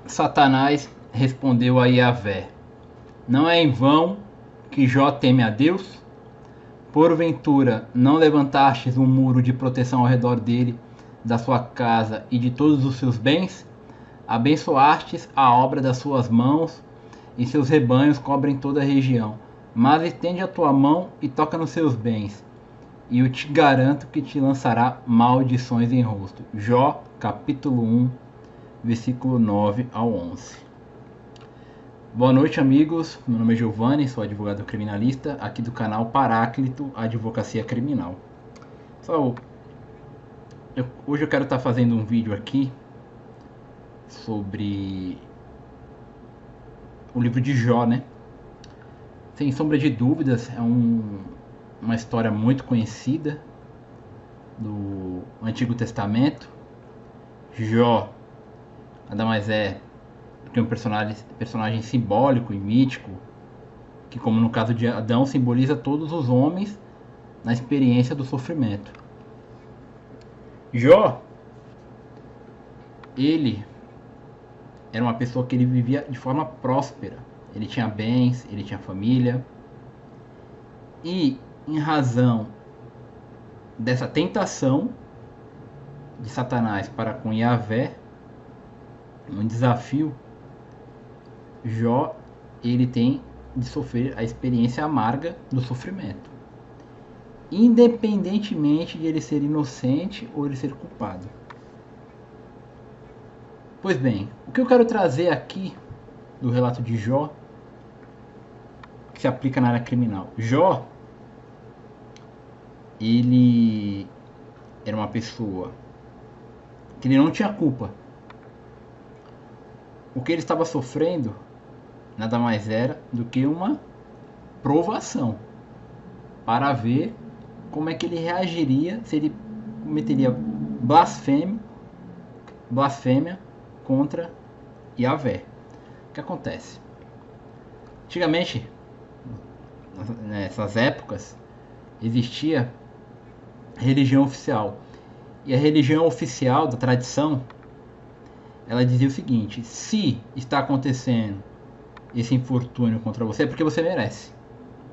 Satanás respondeu a Yahvé: Não é em vão que Jó teme a Deus? Porventura não levantastes um muro de proteção ao redor dele, da sua casa e de todos os seus bens? Abençoastes a obra das suas mãos, e seus rebanhos cobrem toda a região. Mas estende a tua mão e toca nos seus bens, e eu te garanto que te lançará maldições em rosto. Jó, capítulo 1, versículo 9 ao 11. Boa noite, amigos. Meu nome é Giovanni, sou advogado criminalista aqui do canal Paráclito Advocacia Criminal. Hoje eu quero estar fazendo um vídeo aqui sobre o livro de Jó, né? Sem sombra de dúvidas, é uma história muito conhecida do Antigo Testamento. Jó nada mais é do que um personagem simbólico e mítico, que, como no caso de Adão, simboliza todos os homens na experiência do sofrimento. Jó, ele era uma pessoa que ele vivia de forma próspera. Ele tinha bens, ele tinha família. E, em razão dessa tentação de Satanás para com Yahvé, um desafio, Jó, ele tem de sofrer a experiência amarga do sofrimento, independentemente de ele ser inocente ou ele ser culpado. Pois bem, o que eu quero trazer aqui do relato de Jó, que se aplica na área criminal. Jó, ele era uma pessoa que ele não tinha culpa. O que ele estava sofrendo nada mais era do que uma provação para ver como é que ele reagiria se ele cometeria blasfêmia contra Yahvé. O que acontece? Antigamente, nessas épocas, existia religião oficial. E a religião oficial da tradição, ela dizia o seguinte: se está acontecendo esse infortúnio contra você, é porque você merece.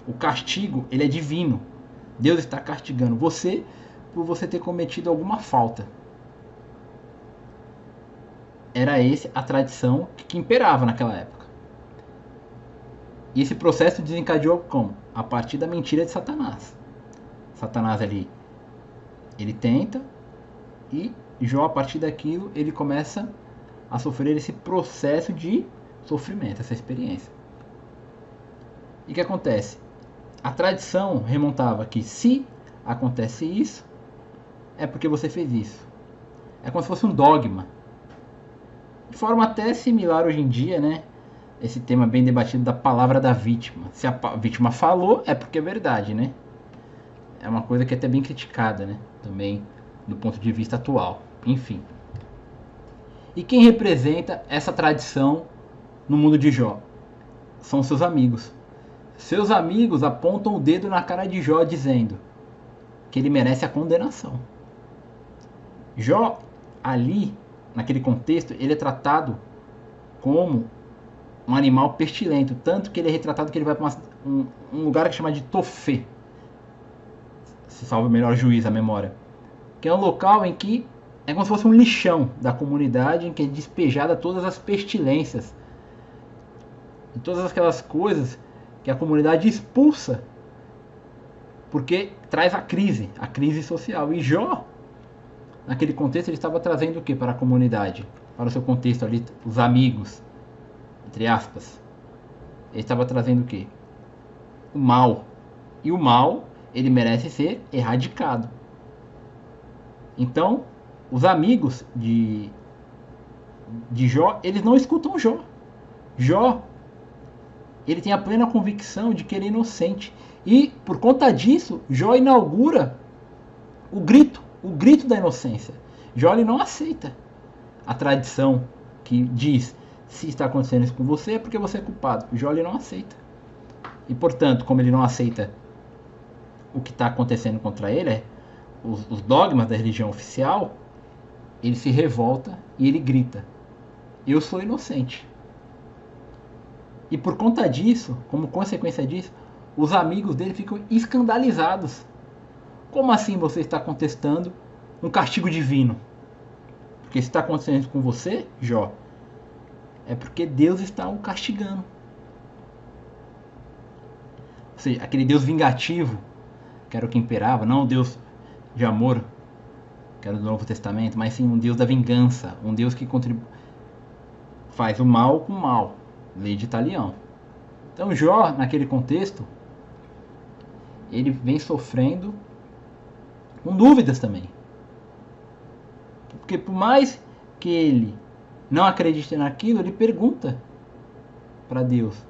O castigo, ele é divino. Deus está castigando você por você ter cometido alguma falta. Era essa a tradição que imperava naquela época. E esse processo desencadeou como? A partir da mentira de Satanás. Satanás ali, ele tenta, e Jó, a partir daquilo, ele começa a sofrer esse processo de sofrimento, essa experiência. E o que acontece? A tradição remontava que se acontece isso, é porque você fez isso. É como se fosse um dogma. De forma até similar hoje em dia, né? Esse tema bem debatido da palavra da vítima. Se a vítima falou, é porque é verdade, né? É uma coisa que é até bem criticada, né? Também do ponto de vista atual. Enfim. E quem representa essa tradição no mundo de Jó? São seus amigos. Seus amigos apontam o dedo na cara de Jó, dizendo que ele merece a condenação. Jó, ali, naquele contexto, ele é tratado como um animal pestilento. Tanto que ele é retratado que ele vai para um lugar que chama de Tofê. Se salva o melhor juiz a memória. Que é um local em que é como se fosse um lixão da comunidade, em que é despejada todas as pestilências e todas aquelas coisas que a comunidade expulsa, porque traz a crise social. E Jó, naquele contexto, ele estava trazendo o que para a comunidade? Para o seu contexto ali, os amigos, entre aspas. Ele estava trazendo o que? O mal. E o mal, ele merece ser erradicado. Então, os amigos de Jó, eles não escutam Jó. Jó, ele tem a plena convicção de que ele é inocente. E, por conta disso, Jó inaugura o grito da inocência. Jó, ele não aceita a tradição que diz: se está acontecendo isso com você, é porque você é culpado. Jó, ele não aceita. E, portanto, como ele não aceita o que está acontecendo contra ele, os dogmas da religião oficial, ele se revolta e ele grita. eu sou inocente. E por conta disso, como consequência disso, os amigos dele ficam escandalizados. Como assim você está contestando um castigo divino? Porque se está acontecendo com você, Jó, é porque Deus está o castigando. Ou seja, aquele Deus vingativo, que era o que imperava, não o Deus de amor, que era do Novo Testamento, mas sim um Deus da vingança, um Deus que faz o mal com o mal, lei de Talião. Então Jó, naquele contexto, ele vem sofrendo com dúvidas também. Porque por mais que ele não acredite naquilo, ele pergunta para Deus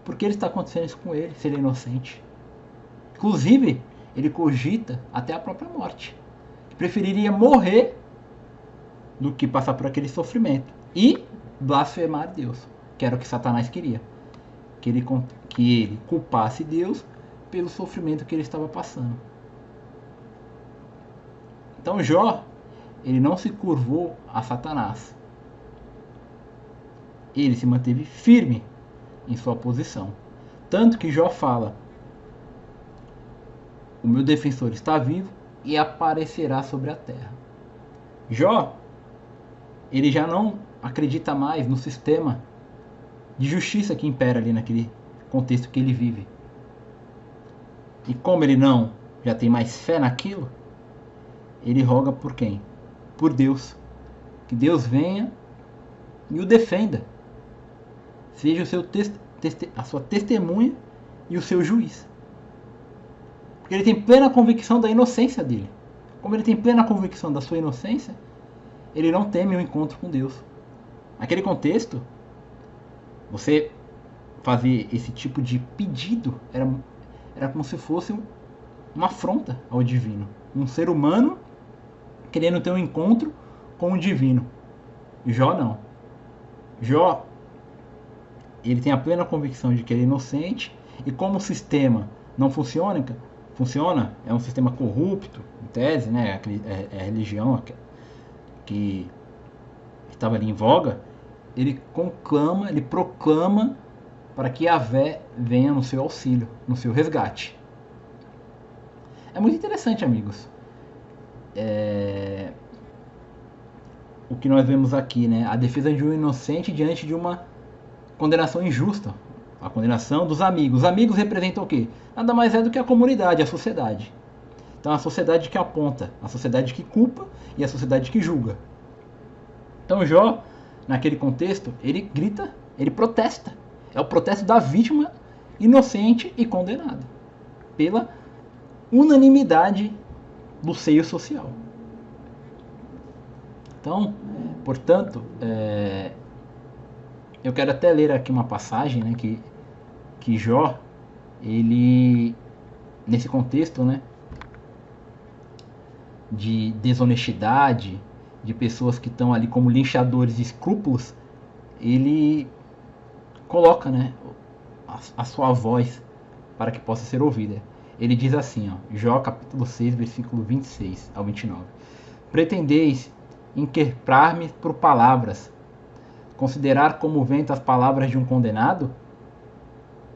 por que ele está acontecendo isso com ele, se ele é inocente. Inclusive, ele cogita até a própria morte. Preferiria morrer do que passar por aquele sofrimento. E blasfemar Deus, que era o que Satanás queria. Que ele culpasse Deus pelo sofrimento que ele estava passando. Então Jó, ele não se curvou a Satanás. Ele se manteve firme em sua posição. Tanto que Jó fala: o meu defensor está vivo e aparecerá sobre a terra. Jó, ele já não acredita mais no sistema de justiça que impera ali naquele contexto que ele vive. E como ele não já tem mais fé naquilo, ele roga por quem? Por Deus. Que Deus venha e o defenda. Seja o seu a sua testemunha e o seu juiz. Porque ele tem plena convicção da inocência dele. Como ele tem plena convicção da sua inocência, ele não teme o encontro com Deus. Naquele contexto, você fazer esse tipo de pedido era como se fosse uma afronta ao divino. Um ser humano querendo ter um encontro com o divino. Jó não. Jó, ele tem a plena convicção de que ele é inocente, e como o sistema não funciona, é um sistema corrupto, em tese, né? É a religião que estava ali em voga, ele proclama para que Yahvé venha no seu auxílio, no seu resgate. É muito interessante, amigos. O que nós vemos aqui, né? A defesa de um inocente diante de uma condenação injusta. A condenação dos amigos. Os amigos representam o quê? Nada mais é do que a comunidade, a sociedade. Então a sociedade que aponta, a sociedade que culpa e a sociedade que julga. Então Jó, naquele contexto, ele grita, ele protesta. É o protesto da vítima inocente e condenada pela unanimidade do seio social. Então, portanto, eu quero até ler aqui uma passagem, né, que Jó, ele, nesse contexto, né, de desonestidade, de pessoas que estão ali como linchadores de escrúpulos, ele coloca, né, a sua voz para que possa ser ouvida. Ele diz assim, ó, Jó capítulo 6, versículo 26 ao 29. Pretendeis inqueprar-me por palavras, considerar como vento as palavras de um condenado?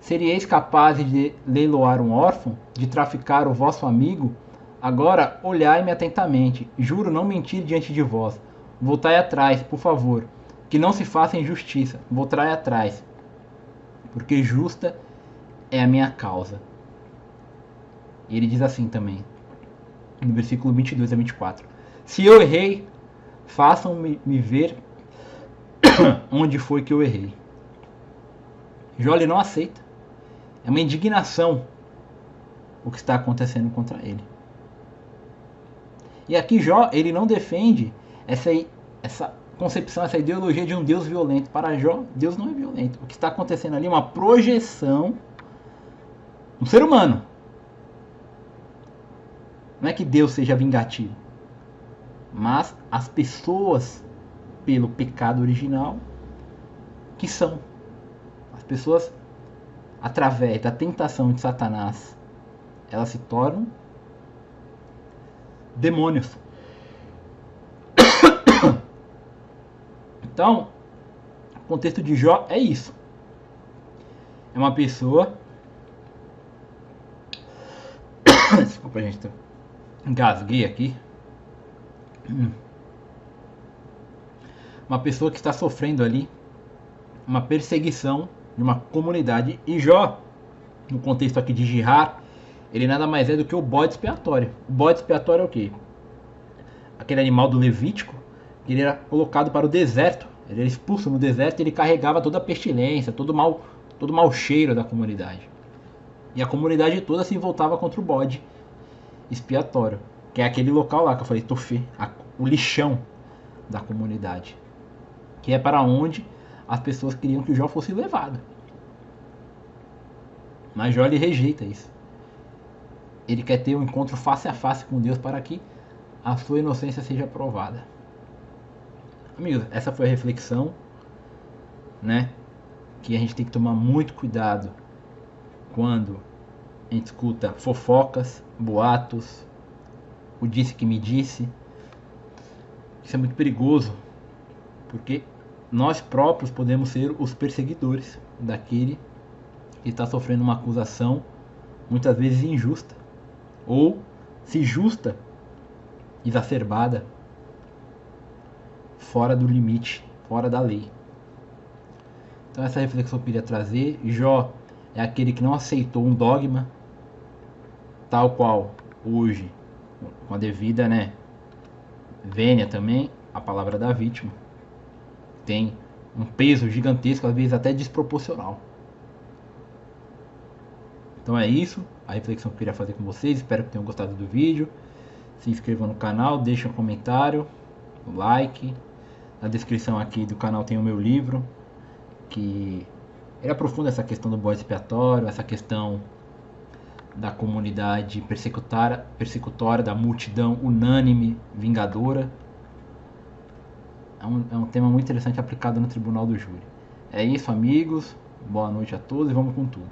Seríeis capazes de leiloar um órfão, de traficar o vosso amigo? Agora olhai-me atentamente, juro não mentir diante de vós. Voltai atrás, por favor, que não se faça injustiça. Voltai atrás, porque justa é a minha causa. E ele diz assim também, no versículo 22 a 24. Se eu errei, façam-me ver onde foi que eu errei. Jó, ele não aceita. É uma indignação o que está acontecendo contra ele. E aqui Jó, ele não defende essa concepção, essa ideologia de um Deus violento. Para Jó, Deus não é violento. O que está acontecendo ali é uma projeção do ser humano. Não é que Deus seja vingativo, mas as pessoas, pelo pecado original, que são as pessoas, através da tentação de Satanás, elas se tornam demônios. Então, o contexto de Jó é isso. É uma pessoa... Desculpa, gente, engasguei aqui. Uma pessoa que está sofrendo ali uma perseguição de uma comunidade. E Jó, no contexto aqui de Jihar, ele nada mais é do que o bode expiatório. O bode expiatório é o quê? Aquele animal do Levítico, que ele era colocado para o deserto. Ele era expulso no deserto e ele carregava toda a pestilência, todo o mau cheiro da comunidade. E a comunidade toda se voltava contra o bode expiatório, que é aquele local lá que eu falei, Tofê, o lixão da comunidade, que é para onde as pessoas queriam que o Jó fosse levado. Mas Jó ele rejeita isso. Ele quer ter um encontro face a face com Deus para que a sua inocência seja provada. Amigos, essa foi a reflexão, né? Que a gente tem que tomar muito cuidado quando a gente escuta fofocas, boatos, o disse que me disse. Isso é muito perigoso, porque nós próprios podemos ser os perseguidores daquele que está sofrendo uma acusação muitas vezes injusta, ou se justa, exacerbada, fora do limite, fora da lei. Então essa reflexão eu queria trazer. Jó é aquele que não aceitou um dogma, tal qual hoje, com a devida, né, vênia também, a palavra da vítima tem um peso gigantesco, às vezes até desproporcional. Então é isso, a reflexão que eu queria fazer com vocês. Espero que tenham gostado do vídeo. Se inscrevam no canal, deixem um comentário, um like. Na descrição aqui do canal tem o meu livro, que ele aprofunda essa questão do bode expiatório, essa questão da comunidade persecutória, da multidão unânime, vingadora. É um tema muito interessante aplicado no tribunal do júri. É isso, amigos. Boa noite a todos e vamos com tudo.